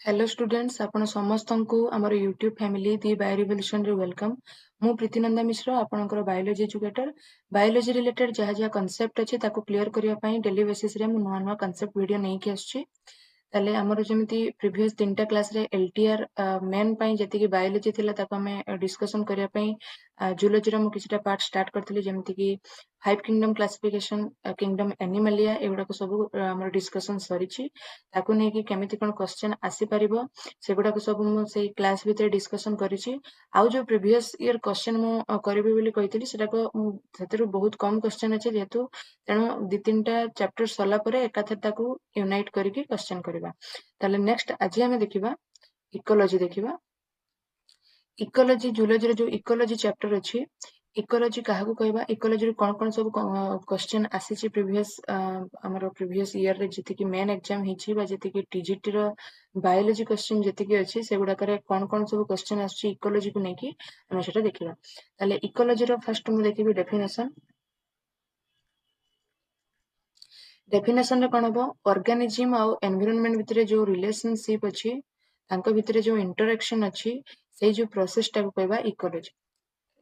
Hello students आपण समस्तंकु हमर YouTube family दी bio revolution रे वेलकम। मु प्रीतिनंदा मिश्र आपणकर बायोलॉजी एजुकेटर। बायोलॉजी रिलेटेड जहाँ जहाँ कॉन्सेप्ट अच्छे ताको क्लियर करिया पई डेली बेसिस रे मु नुवा नुवा कॉन्सेप्ट वीडियो नै के आछी। ताले हमर जेमिति प्रीवियस 3टा क्लास रे एलटीआर मेन पई जति कि बायोलॉजी थिला ताको हमें डिस्कशन करिया पई जूलॉजी रे मु किछटा पार्ट स्टार्ट करथिली जेमिति कि 5 किंगडम क्लासिफिकेशन किंगडम एनिमलिया एगुडा को सब हमर डिस्कशन सरिछि। ताको नै कि केमिति कोन क्वेश्चन आसी परिबो सेगुडा को सब मु सेई क्लास भितर डिस्कशन करिछि। आउ जो प्रीवियस ईयर क्वेश्चन मु करबी बोली कहितली सेटा को सेतरु बहुत कम क्वेश्चन अछि जेतु तेणु 2-3टा चैप्टर सरला परे एकाथर ताको यूनाइट करके क्वेश्चन करबा। ताले नेक्स्ट आज हमें देखिबा इकोलॉजी देखिबा। इकोलॉजी जूलॉजी रे जो इकोलॉजी चैप्टर अछि इकोलॉजी काहाकू कहबा इकोलॉजी रे कोन कोन सब क्वेश्चन आसीछि प्रीवियस हमर प्रीवियस ईयर रे जति कि मेन एग्जाम हिछि बा जति कि टीजीटी रो बायोलॉजी क्वेश्चन जति कि अछि सेगुडा करे कोन कोन सब क्वेश्चन आछि इकोलॉजी को नेकी हम सेटा देखिबा। ताले इकोलॉजी रो फर्स्ट मु देखिबी डेफिनेशन। डेफिनेशन रे कोन हबो ऑर्गेनिज्म आउ एनवायरनमेंट भितरे जो रिलेशनशिप अछि तांको भितरे जो इंटरेक्शन अछि सेई जो प्रोसेस टा को कहबा इकोलॉजी।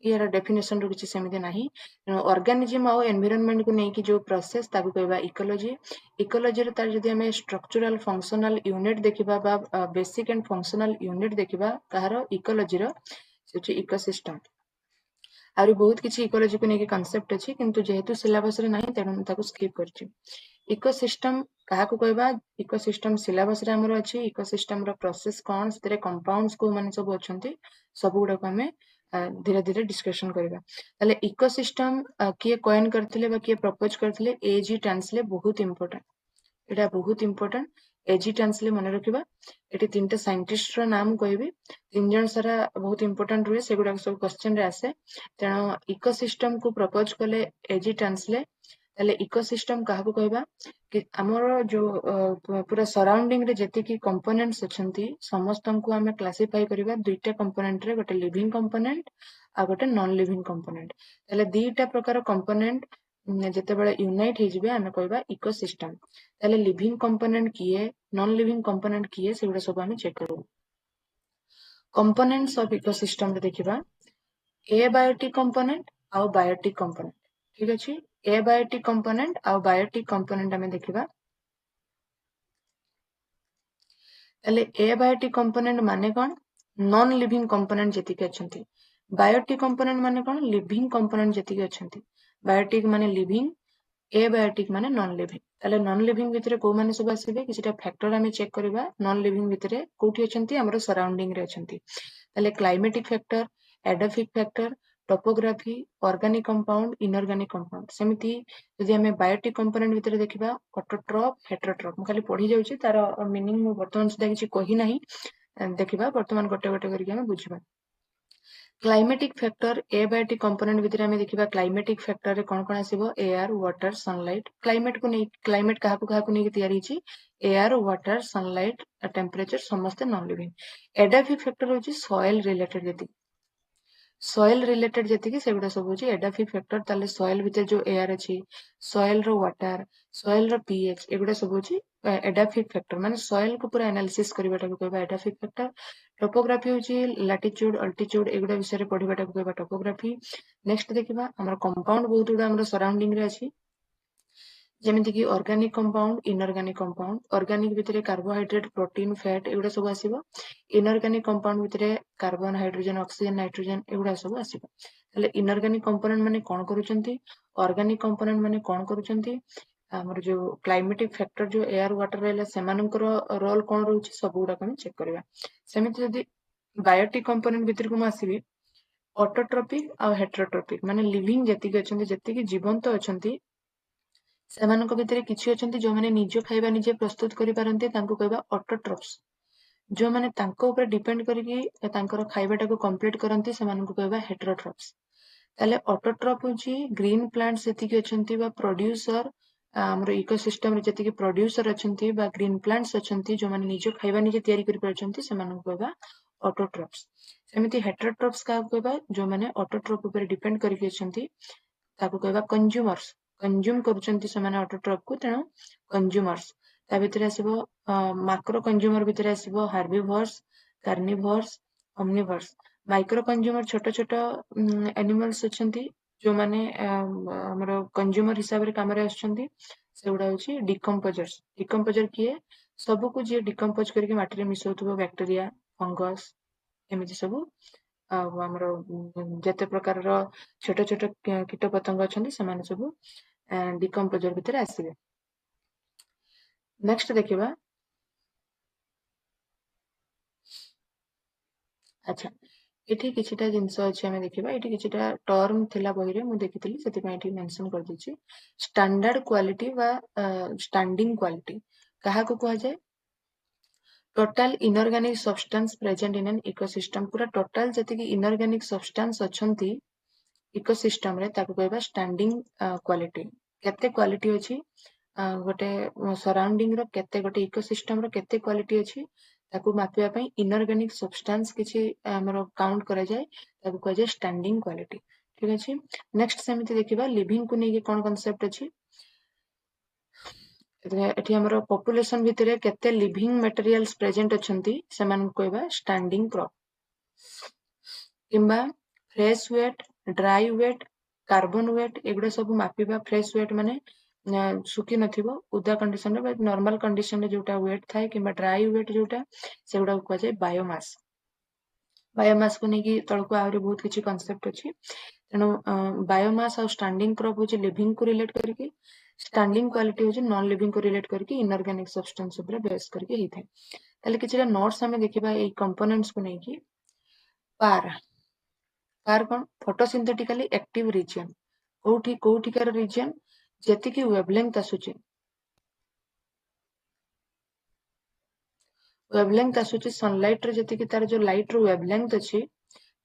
यार डेफिनेशन रो किछि सेमिति नाही। ऑर्गेनिज्म आउ एनवायरनमेंट को नेकी जो प्रोसेस ताको कहबा इकोलॉजी। इकोलॉजी रे तार जदि हमें स्ट्रक्चरल फंक्शनल यूनिट देखिबा बा बेसिक एंड फंक्शनल यूनिट देखिबा कहारो इकोलॉजी रो सेठी इकोसिस्टम आरो बहुत किछि इकोलॉजी को नेकी कांसेप्ट अछि किंतु जेहेतु सिलेबस रे नाही तेनु ताको स्किप करछि। इकोसिस्टम काहाकू कहबा इकोसिस्टम सिलेबस रे हमर अछि इकोसिस्टम रो प्रोसेस कोन सेरे कंपाउंड्स को माने सब अछंती सब गुडा को हमें धीरे धीरे डिस्कशन करबा। ताले इकोसिस्टम किए कॉइन करथिले बा किए प्रपोज करथिले एजी ट्रांसले बहुत इंपोर्टेंट एटा बहुत इंपोर्टेंट एजी ट्रांसले मन रखिबा। एटी 3टा साइंटिस्ट रो नाम कहबी 3 जन सारा बहुत इंपोर्टेंट रुए सेगुडा सब क्वेश्चन रे आसे तेणु इकोसिस्टम को प्रपोज कले एजी ट्रांसले ताले इकोसिस्टम काहाकू कहबा कि हमर जो पूरा सराउंडिंग रे जति कि कंपोनेंट्स अछंती समस्तन को हमें क्लासिफाई करबा दुईटा कंपोनेंट रे गोटे लिविंग कंपोनेंट आ गोटे नॉन लिविंग कंपोनेंट। ताले दुईटा प्रकार कंपोनेंट जते बेले यूनाइट हे जिवे हमें कहबा इकोसिस्टम। ताले लिविंग कंपोनेंट किए नॉन लिविंग कंपोनेंट किए सेगुडा सब हमें चेक करू। कंपोनेंट्स ऑफ इकोसिस्टम रे देखिबा एबायोटिक कंपोनेंट आ बायोटिक कंपोनेंट। ठीक अछि एबायोटिक कंपोनेंट आ बायोटिक कंपोनेंट हमें देखिबा। ताले एबायोटिक कंपोनेंट माने कोन नॉन लिविंग कंपोनेंट जति के अछंती। बायोटिक कंपोनेंट माने कोन लिविंग कंपोनेंट जति के अछंती। बायोटिक माने लिविंग एबायोटिक माने नॉन लिविंग। ताले नॉन लिविंग भितरे को माने सब आसीबे किछटा फैक्टर हमें चेक करबा नॉन लिविंग भितरे कोठी अछंती हमरो सराउंडिंग रे अछंती। ताले climatic factor edaphic factor topography organic compound inorganic compound सेमिति यदि हमें बायोटिक कंपोनेंट भितरे देखिबा ऑटोट्रॉप हेटेरोट्रॉप मु खाली पढी जाउची तार मीनिंग मु वर्तमान सुधा किछि कहि नाही देखिबा वर्तमान गोटे गोटे करके हमें बुझिबा। क्लाइमेटिक फैक्टर एबायोटिक कंपोनेंट भितर हमें देखिबा क्लाइमेटिक फैक्टर रे कोन कोन आसीबो एयर वाटर सनलाइट क्लाइमेट को नै क्लाइमेट काहाकू नै तयारी छि एयर वाटर सनलाइट टेंपरेचर समस्त नॉन लिविंग। एडोफिक फैक्टर होछि सॉइल रिलेटेड जति सॉइल रिलेटेड जति कि सेगुडा सब होछि एडोफिक फैक्टर। ताले सॉइल भितर जो एयर अछि सॉइल रो वाटर सॉइल रो पीएच एगुडा सब होछि एडोफिक फैक्टर माने सॉइल को पूरा एनालिसिस करबाटा को कहबा एडोफिक फैक्टर। टोपोग्राफी होछि लैटिट्यूड अल्टीट्यूड एगुडा विषय रे पढिबाटा को कहबा टोपोग्राफी। नेक्स्ट देखिबा हमर कंपाउंड बहुत गुडा हमर सराउंडिंग रे अछि जेमिति कि organic compound inorganic compound. Organic भितरे कार्बोहाइड्रेट प्रोटीन फैट एगुडा सब आसीबो। इनऑर्गेनिक कंपाउंड भितरे कार्बन हाइड्रोजन ऑक्सीजन नाइट्रोजन एगुडा सब आसीबो। ताले इनऑर्गेनिक कंपोनेंट माने कोन करूचंती ऑर्गेनिक कंपोनेंट माने कोन करूचंती हमर जो क्लाइमेटिक फैक्टर जो एयर वाटर रहले सेमानकर रोल कोन रहउची सब गुडा हम चेक करबा। सेमिति यदि बायोटिक कंपोनेंट भितर को म आसीबी ऑटोट्रोपिक आ हेटेरोट्रोपिक माने लिविंग जति के अछंती जति कि जीवंत अछंती सेमानक भितरे किछि अछंती जो माने निजो खाइबा निजे प्रस्तुत करि पारंती तांको कहबा ऑटोट्रोप्स। जो माने तांको ऊपर डिपेंड करिकि तांकर खाइबाटा को कंप्लीट करंती सेमानक कहबा हेटेरोट्रोप्स। ताले ऑटोट्रोप होची ग्रीन प्लांट्स जति के अछंती बा प्रोड्यूसर हमर इकोसिस्टम रे जति के प्रोड्यूसर अछंती बा ग्रीन प्लांट्स अछंती जो माने निजो खाइबा निजे तयारी करि पारछंती सेमानक कहबा ऑटोट्रोप्स। सेमिति हेटेरोट्रोप्स का कहबा जो माने ऑटोट्रोप ऊपर डिपेंड करिकि अछंती ताको कहबा कंज्यूमर्स कंज्यूम करूचंती सेमाने ऑटोट्रोप को तेणु कंज्यूमर्स। ता भितर आसीबो माइक्रो कंज्यूमर भितर आसीबो हार्बिवोर्स, कार्निवोर्स, ओमनिवोर्स। माइक्रो कंज्यूमर छोट छोट एनिमल्स अछंती जो माने हमर कंज्यूमर हिसाब रे काम रे आछंती सेगुडा होची डिकम्पोजर्स। डिकम्पोजर किए सब को जे डिकम्पोज करके माटी रे मिसौथबो बैक्टीरिया, फंगस एमिति सब ଆମର ଯେତେ ପ୍ରକାରର ଛୋଟ ଛୋଟ କୀଟ ପତଙ୍ଗ ଅଛନ୍ତି ସେମାନେ ସବୁ ଡିକମ୍ପୋଜର ଭିତରେ ଆସିବେ। ନେକ୍ସଟ ଦେଖିବା ଆଚ୍ଛା ଏଠି କିଛିଟା ଜିନିଷ ଅଛି ଆମେ ଦେଖିବା। ଏଠି କିଛିଟା ଟର୍ମ ଥିଲା ବହିରେ ମୁଁ ଦେଖିଥିଲି ସେଥିପାଇଁ ଏଠି ମେନସନ କରିଦେଇଛି। ଷ୍ଟାଣ୍ଡାର୍ଡ କ୍ୱାଲିଟି ବା ଷ୍ଟାଣ୍ଡିଂ କ୍ୱାଲିଟି କାହାକୁ କୁହାଯାଏ? Total inorganic substance present in an ecosystem पूरा टोटाल जति इनऑर्गेनिक सब्सटेंस अछंती इकोसिस्टम रे ताको कहबा स्टैंडिंग क्वालिटी। केते क्वालिटी अछि गोटे सराउंडिंग रो केते गोटे इकोसिस्टम रो केते क्वालिटी अछि ताको मापिया पई इनऑर्गेनिक सब्सटेंस किछि हमरो काउंट करा जाय ताको कहै जाय स्टैंडिंग क्वालिटी। ठीक अछि। नेक्स्ट सेमिति देखिबा लिविंग को नै कोन कांसेप्ट अछि। एठी हमरो पॉपुलेशन भितरे केते लिविंग मटेरियल्स प्रेजेंट अछंती सेमान कहबा स्टैंडिंग क्रॉप। किंबा fresh weight, dry weight, carbon weight एगुडा सब मापिबा। फ्रेश वेट माने सुकी नथिबो उदा कंडीशन रे नॉर्मल कंडीशन रे जोटा वेट थाए किंबा ड्राई वेट जोटा सेगुडा को कहै बायोमास। बायोमास को नेकी तळको आउरी बहुत किछि कांसेप्ट अछि तेनो बायोमास और स्टैंडिंग क्रॉप होची लिविंग को रिलेट करके स्टैंडिंग क्वालिटी होची नॉन लिविंग को रिलेट करके इनऑर्गेनिक सब्सटेंस ऊपर बेस करके ही थाए। ताले किछिटा नोट्स हमें देखिबा ए कंपोनेंट्स को नेकी। पार पार कोन फोटोसिंथेटिकली एक्टिव रीजन कोठिकार रीजन जेति की वेवलेंथ आसुची वेवलेंथ आसुची सनलाइट रे जेति की तार जो लाइट रो वेवलेंथ अछि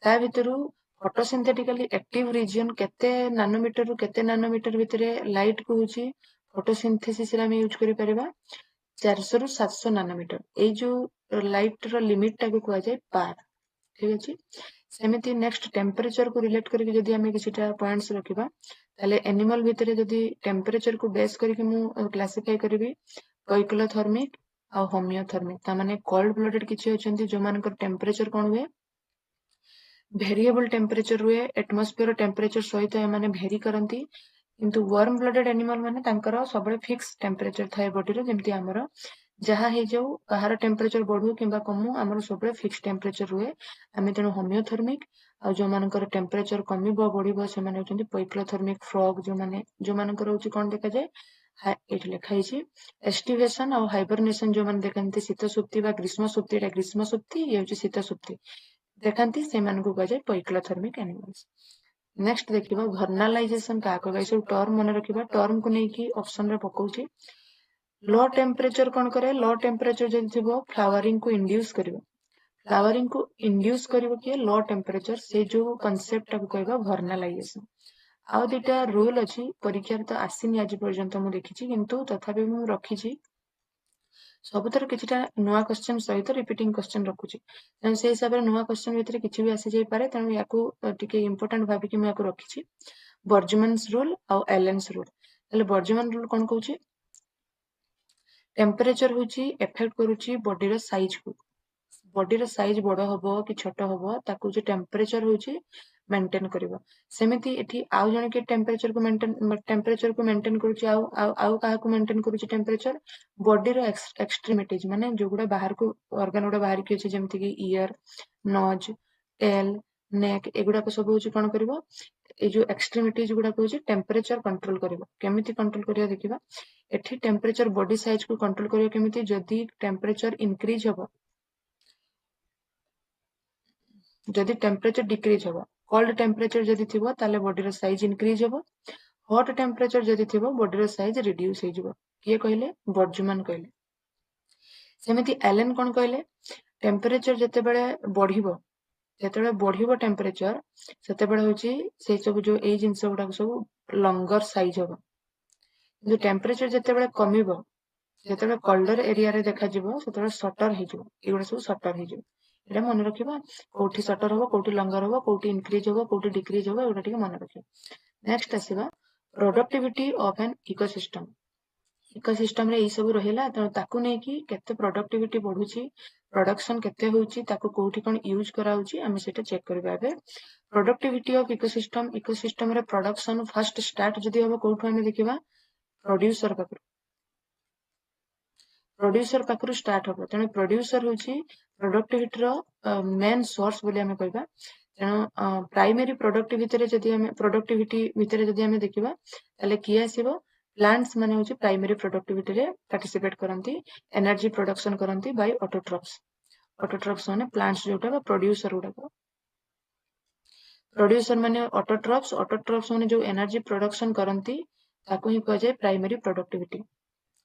ता भितरु फोटोसिंथेटिकली एक्टिव रीजन केते नानोमीटर रु केते नानोमीटर भितरे लाइट को होची फोटोसिंथेसिस रे हम यूज करि परिबा 400 रु 700 नानोमीटर। ए जो लाइट रो लिमिट टा को कहै जाय पार। ठीक अछि। सेमिति नेक्स्ट टेम्परेचर को रिलेट करके जदि हमें किछिटा पॉइंट्स रखिबा ताले एनिमल भितरे जदि टेम्परेचर को बेस करके मु क्लासिफाई करबी पोइक्लोथर्मिक आ होमियोथर्मिक। ता माने कोल्ड ब्लडेड किछि अछंती जो मानकर टेम्परेचर कोन हुए वेरिएबल टेम्परेचर हुए एटमॉस्फेयर टेम्परेचर सहित एमाने भेरी करंती किंतु वार्म ब्लडेड एनिमल माने तांकर सबले फिक्स टेम्परेचर थाए बॉडी रे जेमति हमरो जहा हे जाऊ कहार टेम्परेचर बढ़ू किंबा कमू हमर सबले फिक्स टेम्परेचर हुए आमे तेनु होमियोथर्मिक आ जो मानकर टेम्परेचर कमिबो बढ़िबो से माने होचंती पोइक्लोथर्मिक फ्रॉग जो मानकर होची कोन देखा जाय एठी लिखा हिची एस्टिवेशन और हाइबरनेशन जो माने देखंती शीत सुप्ति बा ग्रीष्म सुप्ति एटा ग्रीष्म सुप्ति ये होची शीत सुप्ति देखंती से मान को कह जाय पोइक्लोथर्मिक एनिमल्स। नेक्स्ट देखिबा वर्नालाइजेशन का कहबा सब टर्म मन रखिबा टर्म को नै की ऑप्शन रे पकोची। लो टेम्परेचर कोन करे लो टेम्परेचर जदि थिबो फ्लावरिंग को इंड्यूस करिवो फ्लावरिंग को इंड्यूस करिवो कि लो टेम्परेचर से जो कांसेप्ट को कहबा वर्नालाइजेशन। आउ दिटा रूल अछि परीक्षा रे तो आसीनी आज पर्यंत मु देखिछि किंतु तथापि मु रखिछि सबुतर किछिटा नुआ क्वेश्चन सहित रिपीटिंग क्वेश्चन रखुछि से हिसाब रे नुआ क्वेश्चन भितरे किछि भी आसी जाय पारे तेनु याकू टिके इंपोर्टेंट भाबी कि मु याकू रखिछि। बर्जमन्स रूल और एलेन्स रूल तले बर्जमन रूल कोन कहूछि टेम्परेचर होची इफेक्ट करूची बॉडी रो साइज को बॉडी रो साइज बड़ हबो कि छोट हबो ताकू जे टेम्परेचर होची मेंटेन करिवो सेमिति एठी आउ जने के टेम्परेचर को मेंटेन करूची आउ काहा को मेंटेन करूची टेम्परेचर बॉडी रो एक्सट्रीमिटीज माने जो गुडा बाहर को ऑर्गन गुडा बाहर की अछि जेमति कि ईयर नोज टेल नेक एगुडा को सब होची कोन करिवो ए जो एक्सट्रीमिटीज गुडा को होची टेम्परेचर कंट्रोल करिवो केमिति कंट्रोल करिया देखिबा एठी टेम्परेचर बॉडी साइज को कंट्रोल करियो केमिति जदि टेम्परेचर इंक्रीज हबो जदि टेम्परेचर डिक्रीज हबो कोल्ड टेम्परेचर जदि थिबो ताले बॉडी रो साइज इंक्रीज हबो हॉट टेम्परेचर जदि थिबो बॉडी रो साइज रिड्यूस हे जिवो किए कहले बर्जमन कहले। सेमिति एलेन कोन कहले टेम्परेचर जते बेले बढ़िबो टेम्परेचर सेते बेले होची से सब जो ए जिंस गुडा सब लंगर साइज हबो जो टेम्परेचर जते बेले कमिबो जते बेले कोल्डर एरिया रे देखा जिवो सेते बेले शॉर्टर हे जिवो एगुडा सब शॉर्टर हे जिवो एटा मन रखिबा कोठी शॉर्टर हबो कोठी लंगर हबो कोठी इंक्रीज हबो कोठी डिक्रीज हबो एगुडा ठीक मन रखिबा। नेक्स्ट आसीबा productivity of an ecosystem ecosystem रे सब रहिला तेणु ताकू नै कि केते प्रोडक्टिविटी बढ़ुची प्रोडक्शन केते होउची ताकू कोठी कोन यूज करा होउची आमे सेटा चेक करबा बे प्रोडक्टिविटी ऑफ इकोसिस्टम रे प्रोडक्शन फर्स्ट स्टार्ट जदी हम कोठु आमे देखिबा प्रोड्यूसर पाखरु स्टार्ट हो तेणु प्रोड्यूसर होची प्रोडक्टिविटी रो मेन सोर्स बोली आमे कहबा तेणु प्राइमरी प्रोडक्टिविटी भितरे जदी आमे देखिबा ताले किए आसीबो प्लांट्स माने होची प्राइमरी प्रोडक्टिविटी रे पार्टिसिपेट करंती एनर्जी प्रोडक्शन करंती बाय ऑटोट्रॉप्स माने प्लांट्स जोटा प्रोड्यूसर माने ऑटोट्रॉप्स माने जो एनर्जी प्रोडक्शन करंती ताकू ही कह जाय प्राइमरी प्रोडक्टिविटी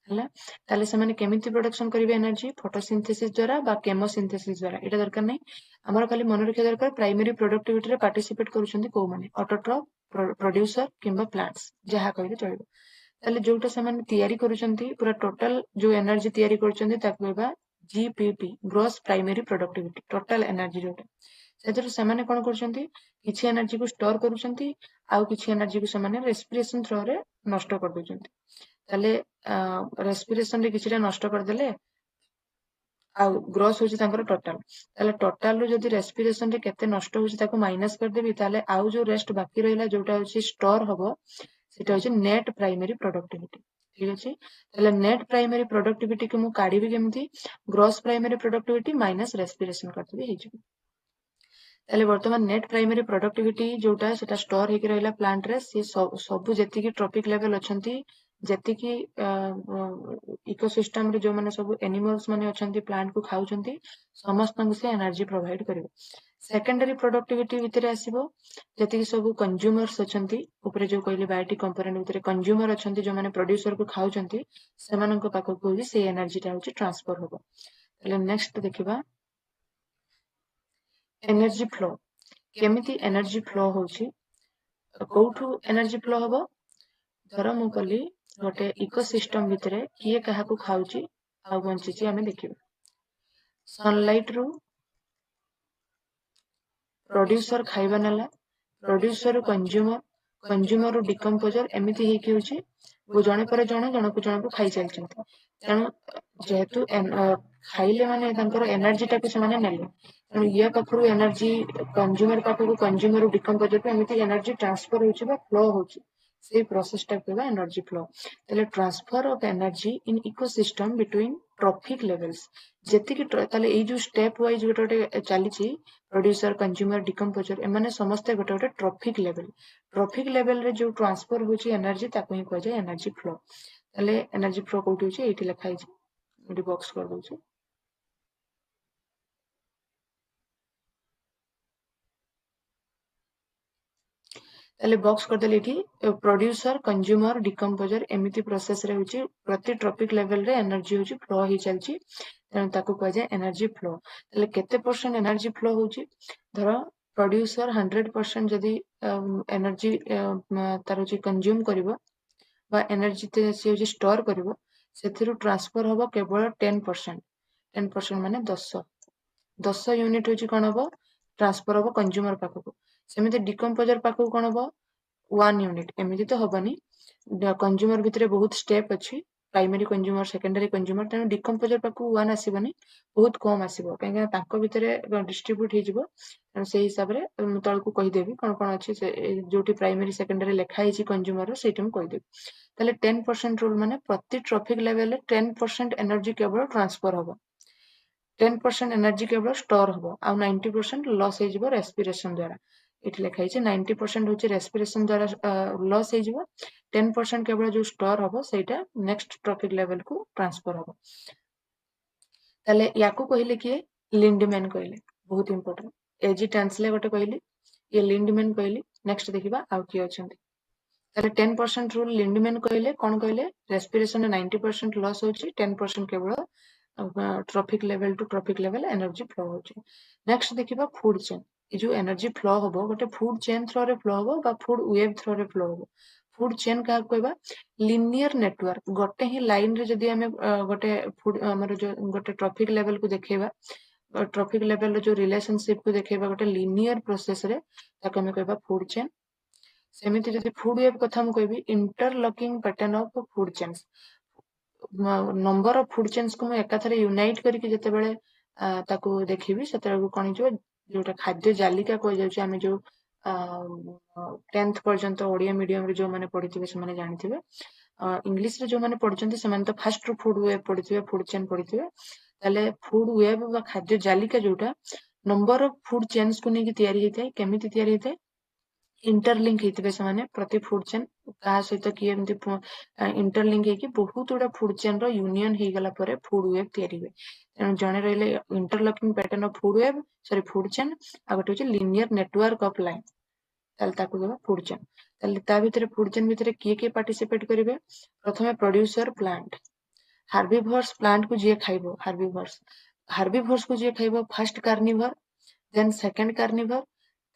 हला ताले से केमिति प्रोडक्शन करिवे एनर्जी फोटोसिंथेसिस द्वारा बा केमोसिंथेसिस द्वारा एटा दरकार नै हमर खाली मन रखिया दरकार प्राइमरी प्रोडक्टिविटी रे पार्टिसिपेट करूछंती को माने ऑटोट्रॉप प्रोड्यूसर किंबा प्लांट्स जहा कहले चलबो ताले जोटा से तैयारी करूछंती पूरा टोटल जो एनर्जी तैयारी करूछंती ताकू कहबा GPP gross primary productivity total energy जोटा सेतिर से कोन करूछंती किछि एनर्जी को स्टोर करूछंती आउ किछि एनर्जी को से रेस्पिरेशन थ्रू रे नष्ट कर दोछंती ताले रेस्पिरेशन रे किछिटा नष्ट कर देले आउ ग्रॉस होची तांकर टोटल ताले टोटल रो जदी रेस्पिरेशन रे केते नष्ट होची ताको माइनस कर देबी ताले आउ जो रेस्ट बाकी रहिला जोटा होची स्टोर हबो सेटा होची नेट प्राइमरी प्रोडक्टिविटी ठीक अछि ताले नेट प्राइमरी प्रोडक्टिविटी के मु काढिबी केमती gross primary productivity minus respiration कर देबी हेजि ताले वर्तमान नेट प्राइमरी प्रोडक्टिविटी जोटा सेटा स्टोर हेकि रहिला प्लांट रे से सब जेति की ट्रॉपिक लेवल अछंती जेति की इकोसिस्टम रे जो माने सब एनिमल्स माने अछंती प्लांट को खाउछंती समस्त से एनर्जी प्रोवाइड करिवो सेकेंडरी प्रोडक्टिविटी भितरे आसीबो जेति की सब कंज्यूमर्स अछंती ऊपर जो कहले बायोटिक कंपोनेंट भितरे कंज्यूमर अछंती जो माने प्रोड्यूसर को खाउछंती सेमानक पाको को से एनर्जी टा होची ट्रांसफर होबो ताले नेक्स्ट देखिबा एनर्जी फ्लो केमिति एनर्जी फ्लो होची कोठू एनर्जी फ्लो होबो धर मु कली गोटे इकोसिस्टम भितरे किए काहाकू खाउची आ बंचिची आमे देखिबा सनलाइट रु प्रोड्यूसर खाइबा नला प्रोड्यूसर कंज्यूमर रु डिकम्पोजर एमिति हे कि होची वो जणे पर जणे को खाइ चलचंती तेणु जेहेतु खाइले माने तांकर एनर्जी टा को से माने नेले तेणु ये पाखरु एनर्जी कंज्यूमर पाखरु कंज्यूमर रु डिकम्पोजर पे एमिति एनर्जी ट्रांसफर होची बा फ्लो होची से प्रोसेस टा कहबा एनर्जी फ्लो ताले transfer of energy in ecosystem between trophic levels जेति की ताले ए जो स्टेप वाइज गोटे चलीची प्रोड्यूसर कंज्यूमर डिकम्पोजर एमाने समस्त गोटे ट्रॉफिक लेवल रे जो ट्रांसफर होची एनर्जी ताको ही कहै छै एनर्जी फ्लो ताले एनर्जी फ्लो कोठी होची एठी लिखा छै एठी बॉक्स कर दउ छै ताले बॉक्स कर देले एठी प्रोड्यूसर कंज्यूमर डिकम्पोजर एमिति प्रोसेस रे होची प्रति ट्रॉपिक लेवल रे एनर्जी होची फ्लो ही चलची तेणु ताको कहै छै एनर्जी फ्लो ताले केते परसेंट एनर्जी फ्लो होची धर प्रोड्यूसर 100% जदी एनर्जी तार होची कंज्यूम करबो बा एनर्जी ते से होची स्टोर करबो सेथिरु ट्रांसफर होबो केवल 10% माने 10 यूनिट होची कोन होबो ट्रांसफर होबो कंज्यूमर पाखको सेमिते डिकम्पोजर पाखको कोन होबो 1 यूनिट एमिति तो होबनी कंज्यूमर भितरे बहुत स्टेप अछि प्राइमरी कंज्यूमर सेकेंडरी कंज्यूमर तेणु डिकम्पोजर पाखको 1 आसीबनी बहुत कम आसीबो काहे ताको भितरे डिस्ट्रीब्यूट हे जिवो से हिसाब रे तळ को कहि देबी कोन कोन अछि जोटी प्राइमरी सेकेंडरी लेखा हिची कंज्यूमर सेठी हम कहि देबी ताले 10% रूल माने प्रति ट्रॉफिक लेवल रे 10% एनर्जी केवल ट्रांसफर होबो 10% एनर्जी केवल स्टोर होबो आ 90% लॉस हे जिवो रेस्पिरेशन द्वारा एठी लेखा हिची 90% होची रेस्पिरेशन द्वारा लॉस हे जिवो 10% केवल जो स्टोर होबो सेटा नेक्स्ट ट्रॉफिक लेवल को ट्रांसफर होबो ताले याकू कहिले कि लिंडमैन कहिले बहुत इंपोर्टेंट एजी ट्रांसले गोटे कहिले ये लिंडमैन कहिले नेक्स्ट देखिबा आउ कि अछंती ताले 10% रूल लिंडमैन कहिले कोन कहिले रेस्पिरेशन 90% लॉस होची 10% केवल trophic level to trophic level energy flow होची नेक्स्ट देखिबा फूड चेन ए जो एनर्जी फ्लो होबो गोटे फूड चेन थ्रू रे फ्लो होबो बा फूड वेव थ्रू रे फ्लो होबो फूड चेन का कहबा लिनियर नेटवर्क गोटे ही लाइन रे जदी हमें गोटे फूड हमर जो गोटे ट्रॉफिक लेवल को देखेबा ट्रॉफिक लेवल रो जो रिलेशनशिप को देखेबा गोटे लिनियर प्रोसेस रे ताके हमें कहबा फूड चेन सेमिति जदी फूड वेव कथा हम कहबी interlocking pattern of food chains number of food chains को एकाथरे यूनाइट करके जेतेबेले ताकू देखिबी सेतेबेले कोन हिजो जोटा खाद्य जालिका को जाउची आमे जो 10th पर्यंत ओडिया मीडियम रे जो माने पढिथिबे से माने जानिथिबे इंग्लिश रे जो माने पढिचंती से माने तो फास्ट फूड वेब पढिथिबे फूड चेन पढिथिबे ताले फूड वेब बा खाद्य जालिका जोटा नंबर ऑफ फूड चेन्स को नेकी तयारी हेतै केमिति तयारी हेतै इंटरलिंक हेतिबे से माने प्रति फूड चेन का सहित कि एमती इंटरलिंक हेकी बहुत गुड़ा फूड चेन रो यूनियन हे गला परे फूड वेब तयारी हुए तेणु जणे रहले interlocking pattern of food web sorry food chain आ गोटे होची लिनियर नेटवर्क ऑफ लाइन ताले ताकू देबा फूड चेन ताले ता भितरे फूड चेन भितरे किए पार्टिसिपेट करिवे प्रथमे प्रोड्यूसर प्लांट हार्बिवर्स प्लांट को जे खाइबो हार्बिवर्स को जे खाइबो first carnivore then second carnivore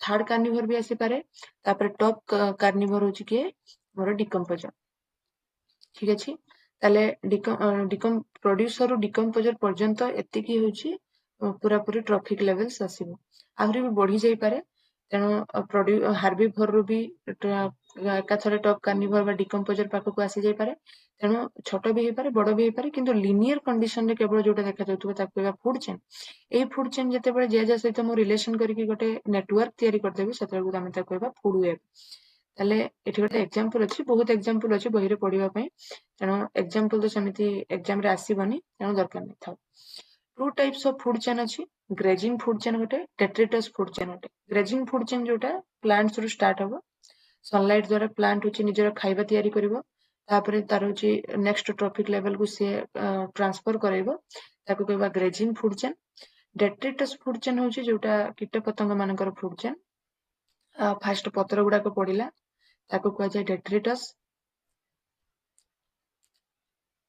third carnivore भी आसी पारे तापर टॉप कार्निवर होची के मोर डिकम्पोजर ठीक अछि ताले डिकम प्रोड्यूसर रो डिकम्पोजर पर्यंत एतिकी होची पूरा पूरी ट्रॉफिक लेवल्स आसीबो आहुरी भी बढ़ी जाई पारे तेणु हार्बिवर रो भी एकाथरे टॉप कार्निवर बा डिकम्पोजर पाखक आसी जाई पारे तेणु छोट भी हे पारे बड़ भी हे पारे किंतु लिनियर कंडीशन रे केवल जोटा देखा जाउथबो ताकू कहबा फूड चेन ए फूड चेन जेतेबेले जे जे सहित मो रिलेशन करके गोटे नेटवर्क तयारी करदेबी सेतेबेले आमे ताकू कहबा फूड वेब ताले एठी गोटे एग्जांपल अछि बहुत एग्जांपल अछि बहिरे पढिबा पई तेणु एग्जांपल तो समिति एग्जाम रे आसीबनी तेणु दरकार नै थाउ two types of food chain अछि ग्रेजिंग फूड चेन गोटे डेट्रिटस फूड चेन गोटे ग्रेजिंग फूड चेन जोटा प्लांट्स रु स्टार्ट हबो सनलाइट द्वारा प्लांट होची निजर खाइबा तयारी करिवो तापरे तार होची नेक्स्ट ट्रॉफिक लेवल को से ट्रांसफर करैबो ताकू कहबा grazing food chain detritus food chain होची जोटा कीट पतंग मानकर फूड चेन फास्ट पत्र गुडा को पडिला ताकू कहै जाय डेट्रिटस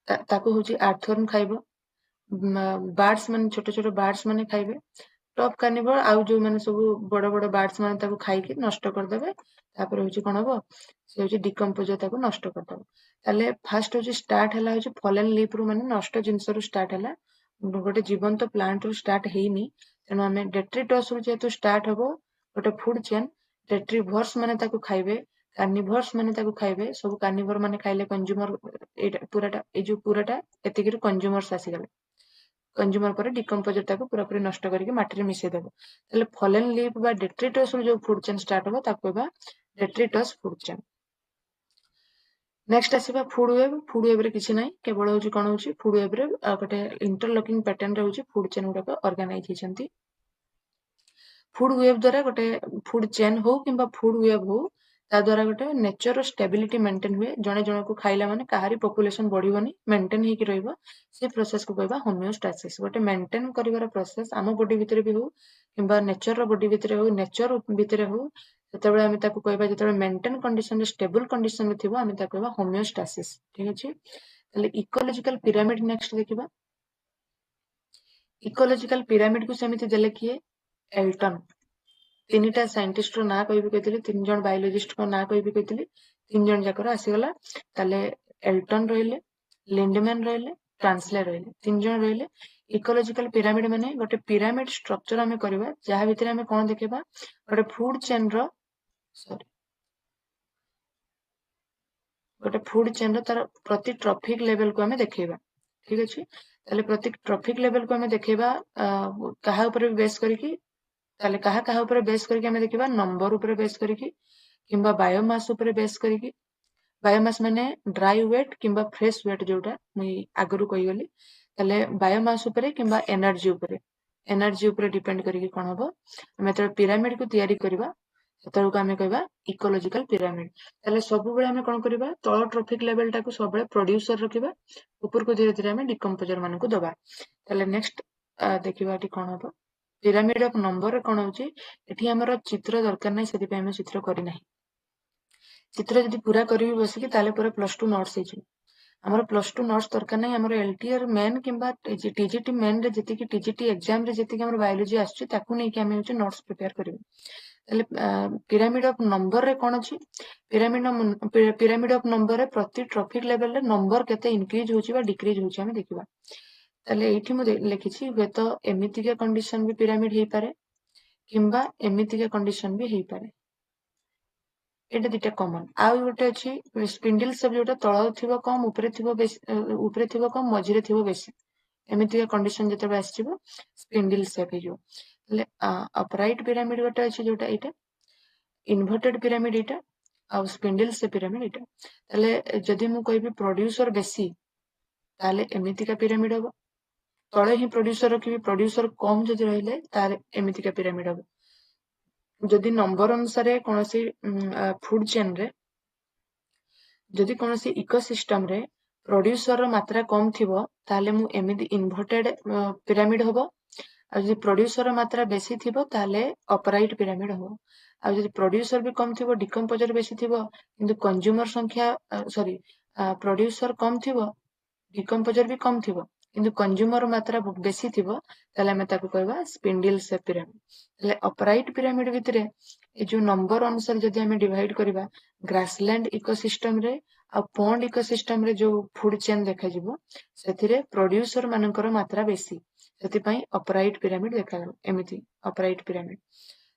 ताकू होची आर्थर्न खाइबो बार्ड्स माने छोटे छोटे बार्ड्स माने खाइबे टॉप कार्निवर आउ जो माने सब बड़ बड़ बार्ड्स माने ताकू खाइके नष्ट कर देबे तापर होची कोन हबो से होची डिकम्पोजर ताकू नष्ट कर देबो ताले फास्ट होची स्टार्ट हला होची फॉलन लीफ रु माने नष्ट जिंस रु स्टार्ट हला गोटे जीवंत प्लांट रु स्टार्ट हेइनी तेणु आमे डेट्रिटस रु जेतु स्टार्ट हबो गोटे फूड चेन डेट्रिवर्स माने ताकू खाइबे कार्निवर्स माने ताकू खाइबे सब कार्निवर माने खाइले कंज्यूमर एटा पूराटा ए जो पूराटा एतिगिर कंज्यूमर्स आसी गले कंज्यूमर पर डिकम्पोजर ताकू पूरा पूरी नष्ट करके माटी रे मिसे देबो ताले फॉलन लीफ बा डेट्रिटस रो जो फूड चेन स्टार्ट हबो ताकू बा डेट्रिटस फूड चेन नेक्स्ट आसीबा फूड वेब रे किछि नै केवल होची कोन होची फूड वेब रे गोटे इंटरलॉकिंग पैटर्न रे होची फूड चेन गुडा ऑर्गेनाइज हिचंती फूड वेब द्वारा गोटे फूड चेन हो किंबा फूड वेब हो ता द्वारा गोटे नेचर स्टेबिलिटी मेंटेन हुए जणे जणे को खाइला माने काहारी पॉपुलेशन बढ़िबनी मेंटेन हेकी रहइबो से प्रोसेस को कहबा होमियोस्टासिस गोटे मेंटेन करिवार प्रोसेस आम बॉडी भितरे भी हो किंबा नेचर रो बॉडी भितरे हो नेचर भितरे हो सेतेबेले आमे ताकू कहबा जेतेबेले मेंटेन कंडीशन रे स्टेबल कंडीशन रे थिबो आमे ताकू कहबा होमियोस्टासिस ठीक अछि ताले इकोलॉजिकल पिरामिड नेक्स्ट देखिबा इकोलॉजिकल पिरामिड को समिति देले किए एल्टन तीनटा साइंटिस्ट रो ना कहबी कहतिले तीन जन बायोलॉजिस्ट को ना कहबी कहतिले तीन जन जाकर आसीगला ताले एल्टन रहिले लिंडमैन रहिले ट्रांसले रहिले तीन जन रहिले इकोलॉजिकल पिरामिड माने गोटे पिरामिड स्ट्रक्चर हमें करबा जहा भितरे हमें कोन देखबा गोटे फूड चेन रो सॉरी गोटे फूड चेन रो तार प्रति ट्रॉफिक लेवल को हमें देखेबा ठीक अछि ताले प्रति ट्रॉफिक लेवल को हमें देखेबा कहा ऊपर बेस करिकी ताले कहा कहा ऊपर बेस करके हमें देखिबा नंबर ऊपर बेस करके किंबा बायोमास ऊपर बेस करके बायोमास माने ड्राई वेट किंबा फ्रेश वेट जोटा मुई आगरु कहि गली ताले बायोमास ऊपर किंबा एनर्जी ऊपर डिपेंड करके कोन हबो हमें त पिरामिड को तयारी करबा सेतरो को हमें कहबा इकोलॉजिकल पिरामिड ताले सब बेले हमें कोन करबा तळ ट्रॉफिक लेवल टा को सब बेले प्रोड्यूसर रखिबा ऊपर को धीरे धीरे हमें डिकम्पोजर मान को दबा ताले नेक्स्ट देखिबा टी कोन हबो पिरामिड ऑफ नंबर कोन होची एठी हमर चित्र दरकार नै सेति पे हम चित्र करि नै चित्र जदि पूरा करबी बसिकी ताले पूरा +2 नोट्स हे हमर +2 नोट्स दरकार नै हमर एलटीआर मेन किंबा टीजीटी मेन रे जति की टीजीटी एग्जाम रे जति की हमर बायोलॉजी आछी ताकू नै कि हम होची नोट्स प्रिपेयर करबी ताले पिरामिड ऑफ नंबर रे कोन अछि पिरामिड ऑफ नंबर रे प्रति ट्रॉफिक लेवल रे नंबर केते इंक्रीज होची बा डिक्रीज होची हम देखिबा ताले एठी मु लिखिछि वे तो एमितिका कंडीशन भी पिरामिड हे पारे किंबा एमितिका कंडीशन भी हे पारे एटा दिटा कॉमन आउ गोटे अछि स्पिंडल सेप जोटा तळ थिबो कम ऊपरे थिबो कम मझिरे थिबो बेसी एमिति कंडीशन जते आसीबो स्पिंडल सेप हे जो ले अपराइट पिरामिड गोटे अछि जोटा एटा इन्वर्टेड पिरामिड एटा आ स्पिंडल सेप पिरामिड एटा तले जदि मु कहबी प्रोड्यूसर बेसी ताले एमिति का पिरामिड हो तळे ही प्रोड्यूसर रखिबी प्रोड्यूसर कम जदि रहिले ताले एमिति का पिरामिड हो जदि नंबर अनुसार कोनोसी फूड चेन रे जदि कोनोसी इकोसिस्टम रे प्रोड्यूसर मात्रा कम थिबो ताले मु एमिति इन्वर्टेड पिरामिड होबो आ जदि प्रोड्यूसर मात्रा बेसी थिबो ताले अपराइट पिरामिड होबो आ जदि प्रोड्यूसर भी कम थिबो डिकम्पोजर बेसी थिबो किंतु कंज्यूमर संख्या सॉरी प्रोड्यूसर कम थिबो डिकम्पोजर भी कम थिबो किंतु कंज्यूमर मात्रा बेसी थिबो ताले हमें ताको कहबा स्पिंडल सेप पिरामिड ताले अपराइट पिरामिड भितरे ए जो नंबर अनुसार जदि हमें डिवाइड करिबा ग्रासलैंड इकोसिस्टम रे आ पॉन्ड इकोसिस्टम रे जो फूड चेन देखा जिवो सेथिरे प्रोड्यूसर मानकर मात्रा बेसी सेति पई अपराइट पिरामिड देखा एमिति अपराइट पिरामिड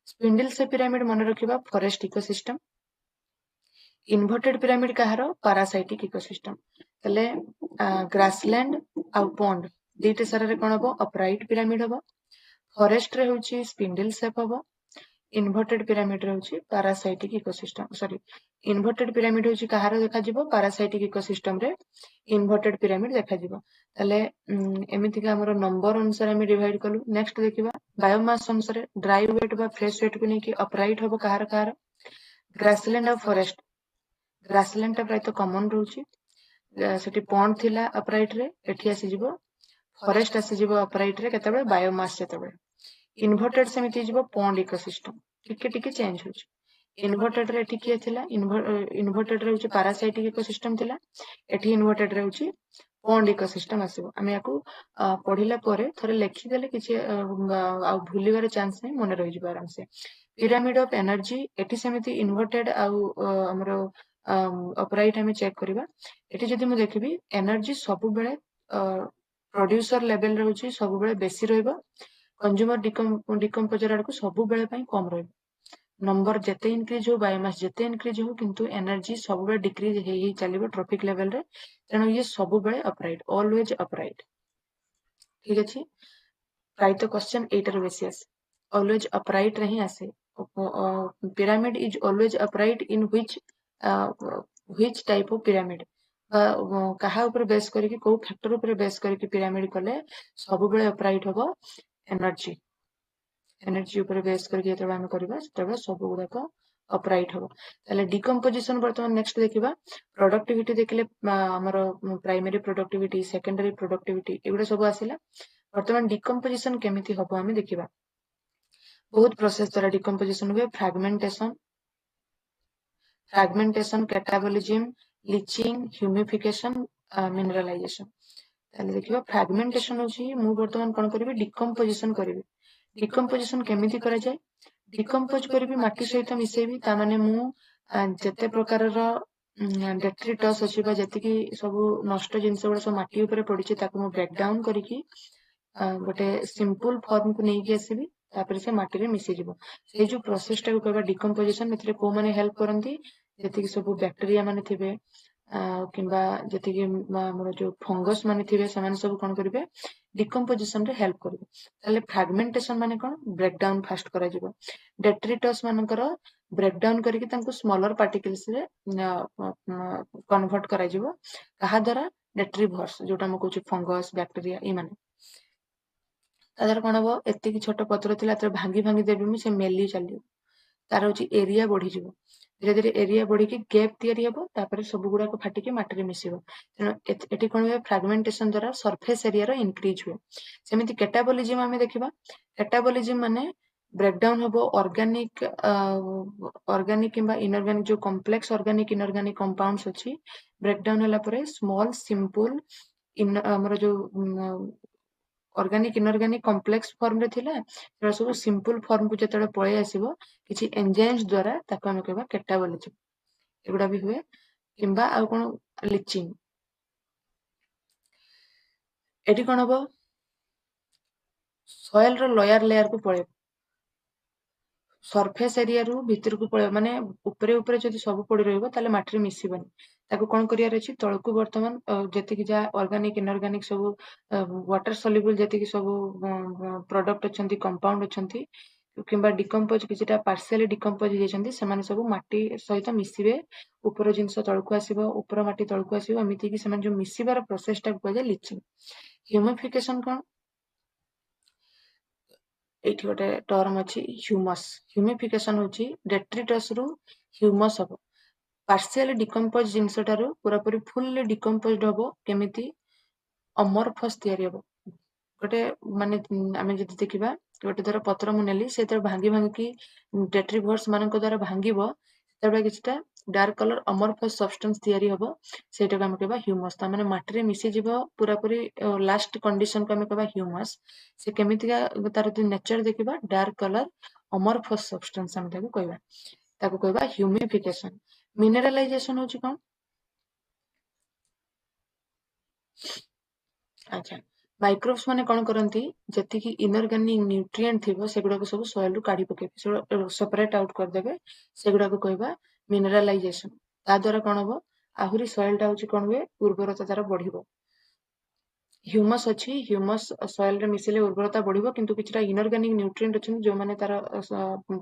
स्पिंडल सेप पिरामिड मन रखिबा फॉरेस्ट इकोसिस्टम इन्वर्टेड पिरामिड कहार पारासाइटिक इकोसिस्टम तले ग्रासलैंड आ पॉन्ड दीटे सारा रे कोन हबो अपराइट पिरामिड हबो फॉरेस्ट रे होची स्पिंडल सेप हबो इन्वर्टेड पिरामिड रे होची parasitic ecosystem sorry inverted pyramid होची कहार देखा जिवो पारासाइटिक इकोसिस्टम रे इन्वर्टेड पिरामिड देखा जिवो तले एमिति का हमर नंबर अनुसार हम डिवाइड कलु नेक्स्ट देखिबा बायोमास अनुसार ड्राई वेट बा फ्रेश वेट को नेकी अपराइट हबो कहार ग्रासलैंड और फॉरेस्ट ग्रासलैंड टा प्राय तो कॉमन रहउची सेठी पॉन्ड थिला अपराइट रे एठी आसी जिवो फॉरेस्ट आसी जिवो अपराइट रे केतेबे बायोमास जेतेबे इन्वर्टेड सेमिति जिवो पॉन्ड इकोसिस्टम टिके चेंज होची इन्वर्टेड रे एठी किए थिला इन्वर्टेड रे होची पारासाइटिक इकोसिस्टम थिला एठी इन्वर्टेड रे होची पॉन्ड इकोसिस्टम आसीबो हम याकू पढिला परे थरे लेखि देले किछि आ भूलिबार चांस नै मने रहि जिवो आराम से पिरामिड ऑफ एनर्जी एठी सेमिति इन्वर्टेड आ हमरो अपराइट हमें चेक करिबा एठी जदि मु देखिबी एनर्जी सब बेले प्रोड्यूसर लेवल रे होची सब बेले बेसी रहइबो कंज्यूमर डिकम्पोजर आडको सब बेले पई कम रहइबो नंबर जेते इंक्रीज हो बायोमास जेते इंक्रीज हो किंतु एनर्जी सब बेले डिक्रीज हेई चलिबो ट्रॉपिक लेवल रे तेणु ये सब बेले अपराइट ऑलवेज अपराइट ठीक अछि प्राय तो क्वेश्चन एटर बेसी आसे ऑलवेज अपराइट रही आसे pyramid is always upright in which type of pyramid कहा ऊपर बेस करके को फैक्टर ऊपर बेस करके पिरामिड कले सब बेले अपराइट होबो एनर्जी ऊपर बेस करके जेतबे हम करबा सेतबे सब गुडा को अपराइट होबो ताले डिकम्पोजिशन वर्तमान नेक्स्ट देखिबा प्रोडक्टिविटी देखले हमर प्राइमरी प्रोडक्टिविटी सेकेंडरी प्रोडक्टिविटी एगुडा सब आसिला वर्तमान डिकम्पोजिशन केमिति होबो हम देखिबा बहुत प्रोसेस द्वारा डिकम्पोजिशन हुए fragmentation catabolism leaching humification mineralisation ताले देखिबा फ्रैगमेंटेशन होची मु वर्तमान कोन करबी डिकम्पोजिशन करबी डिकम्पोजिशन केमिति करा जाय डिकम्पोज करबी माटी सहित मिसेबी ता माने मु जते प्रकार रो डेट्रिटस अछि बा जति कि सब नष्ट जिंस गुडा सब माटी ऊपर पडिछि ताको मु ब्रेक डाउन करिकि गोटे सिंपल फॉर्म को नेकी आसीबी तापर से माटी रे मिसि जिवो से जो प्रोसेस टा को कहबा डिकम्पोजिशन मिथले को माने हेल्प करंती जति कि सब बैक्टीरिया माने थिबे किंबा जति कि हमर जो फंगस माने थिबे समान सब कोन करिवे डिकम्पोजिशन रे हेल्प करिवे ताले फ्रैगमेंटेशन माने कोन ब्रेक डाउन फास्ट करा जिवो डेट्रिटस मानकर ब्रेक डाउन करके तांको स्मॉलर पार्टिकल्स रे कन्वर्ट करा जिवो कहा द्वारा डेट्रिवर्स जोटा म कहूची फंगस बैक्टीरिया ई माने तादर कोन हबो एत्ते कि छोट पत्र थिला तर भांगी भांगी देबी मु से मेली चलियो तार होची एरिया बढ़ी जिवो धीरे धीरे एरिया बढ़ी कि गैप तयारी हबो तापर सब गुडा को फाटी के माटी रे मिसिबो तेनो एठी कोन हुए फ्रैगमेंटेशन द्वारा सरफेस एरिया रो इंक्रीज हुए सेमिति कैटाबोलिज्म हमें देखिबा कैटाबोलिज्म माने ब्रेकडाउन हबो ऑर्गेनिक किंबा इनऑर्गेनिक जो कॉम्प्लेक्स ऑर्गेनिक इनऑर्गेनिक कंपाउंड्स अछि ब्रेकडाउन होला परे स्मॉल सिंपल इन हमर जो ऑर्गेनिक इनऑर्गेनिक कॉम्प्लेक्स फॉर्म रे थिला सेरा सब सिंपल फॉर्म को जतले पळे आसीबो किछि एंजाइम्स द्वारा ताको हम कहबा कैटाबोलिज्म एगुडा भी हुए किंबा आ कोन लीचिंग एठी कोन हबो सॉइल रो लोअर लेयर को पळे सरफेस एरिया रु भितर को पळे माने ऊपरे ऊपरे जदि सब पड़ी रहइबो ताले माटी रे मिसिबनी ताको कोन करियार अछि तळकु वर्तमान जेति कि जा ऑर्गेनिक इनऑर्गेनिक सब वाटर सॉल्युबल जेति कि सब प्रोडक्ट अछंती कंपाउंड अछंती किंबा डिकम्पोज किछिटा पार्शियली डिकम्पोज हेजंती सेमाने सब माटी सहित मिसिबे ऊपर जिंस तळकु आसीबो ऊपर माटी तळकु आसीबो एमिति कि सेमान जो मिसिबार प्रोसेस टा को जे लिचिंग ह्यूमिफिकेशन कोन एठी गोटे टर्म अछि ह्यूमस ह्यूमिफिकेशन होची डेट्रिटस रु ह्यूमस हबो पार्शियली डिकम्पोज जिंसटारू पूरा पूरी फुल्ली डिकम्पोज्ड हबो केमिति अमरफस तयारी हबो गोटे माने आमे जदि देखिबा गोटे धर पत्र मु नेली से तर भांगी भांगी की डेट्रिवर्स मानक द्वारा भांगीबो तबे किछटा डार्क कलर अमरफस सब्सटेंस तयारी हबो सेटा हम कहबा ह्यूमस ता माने माटी रे मिसि जिवो पूरा पूरी लास्ट कंडीशन को हम कहबा ह्यूमस से केमिति का तार नेचर देखिबा डार्क कलर अमरफस सब्सटेंस हम ताको कहबा ह्यूमिफिकेशन मिनरलाइजेशन होची कोन अच्छा माइक्रोब्स माने कोन करंती जति कि इनऑर्गेनिक न्यूट्रिएंट थिबो सेगुडा को सब सॉइल रु काढी पके सेपरेट आउट कर देबे सेगुडा को कहबा मिनरलाइजेशन ता द्वारा कोन हबो आहुरी सॉइल टा होची कोन हुए उर्वरता तार बढ़िबो ह्यूमस अछि ह्यूमस सॉइल रे मिसिले उर्वरता बढ़िबो किंतु किछटा इनऑर्गेनिक न्यूट्रिएंट अछि जो माने तार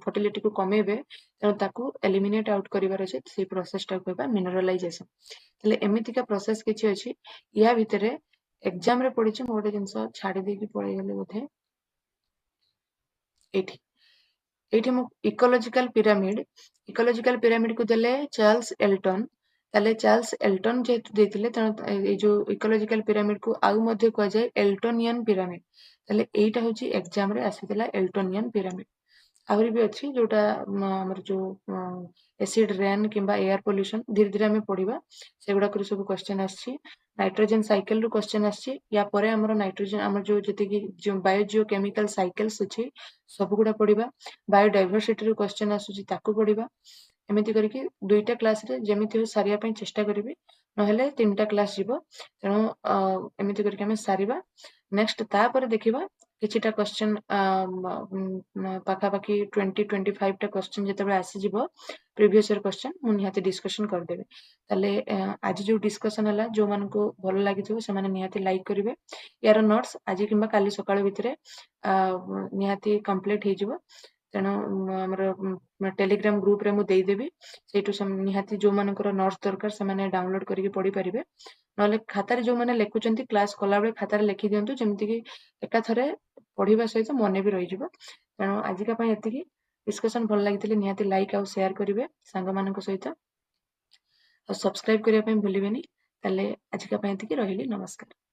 फर्टिलिटी को कमेबे तेणु ताकू एलिमिनेट आउट करिवार अछि से प्रोसेस टा कहबा मिनरलाइजेशन तले एमिति का प्रोसेस किछि अछि या भितरे एग्जाम रे पडिछि मो गोटे जिंस छाडी दे कि पळै गेले बोधे एठी एठी मु इकोलॉजिकल पिरामिड को देले चार्ल्स एल्टन ताले चार्ल्स एल्टन जेतु देथिले तेणु ए जो इकोलॉजिकल पिरामिड को आउ मध्ये को जाय एल्टोनियन पिरामिड ताले एटा होची एग्जाम रे आसीतिला एल्टोनियन पिरामिड आहुरी भी अच्छी जोटा हमर जो एसिड रेन किंबा एयर पोल्यूशन धीरे धीरे हमें पढ़िबा सेगुडा कर सब क्वेश्चन आछि नाइट्रोजन साइकिल रु क्वेश्चन आछि या परे हमर नाइट्रोजन हमर जो जति कि जो बायो केमिकल साइकिल्स अछि सब गुडा पढ़िबा बायोडायवर्सिटी रु क्वेश्चन आसुची ताकू पढ़िबा एमिति करके दुईटा क्लास रे जेमिति हो सारिया पई चेष्टा करबी नहेले तीनटा क्लास जीवो तेणु एमिति करके हमें सारिबा नेक्स्ट ता पर देखिबा किछिटा क्वेश्चन पाखा पाखी 20-25 टा क्वेश्चन जेतेबे आसी जिवो प्रीवियस ईयर क्वेश्चन मु निहाती डिस्कशन कर देबे ताले आज जो डिस्कशन हला जो मान को भलो लागिथिबो से माने निहाती लाइक करिवे यार नोट्स आज किंबा काली सकाळ भितरे निहाती कंप्लीट हे जिवो तेणु हमर टेलीग्राम ग्रुप रे मु देई देबी सेटु निहाती जो मानकर नोट्स दरकार से माने डाउनलोड करके पढ़ी परिबे नले खाता रे जो माने लेखुचंती क्लास कला बेले खाता रे लेखि दियंतु जेमिति कि एका थरे पढ़िबा सहित मने भी रहि जिवो तेणु आजिका पई एतिकी डिस्कशन भल लागिथिले निहाती लाइक आ शेयर करिवे सांग मानक सहित आ सब्सक्राइब करिया पई भूलिबेनी ताले आजिका पई एतिकी रहिली नमस्कार।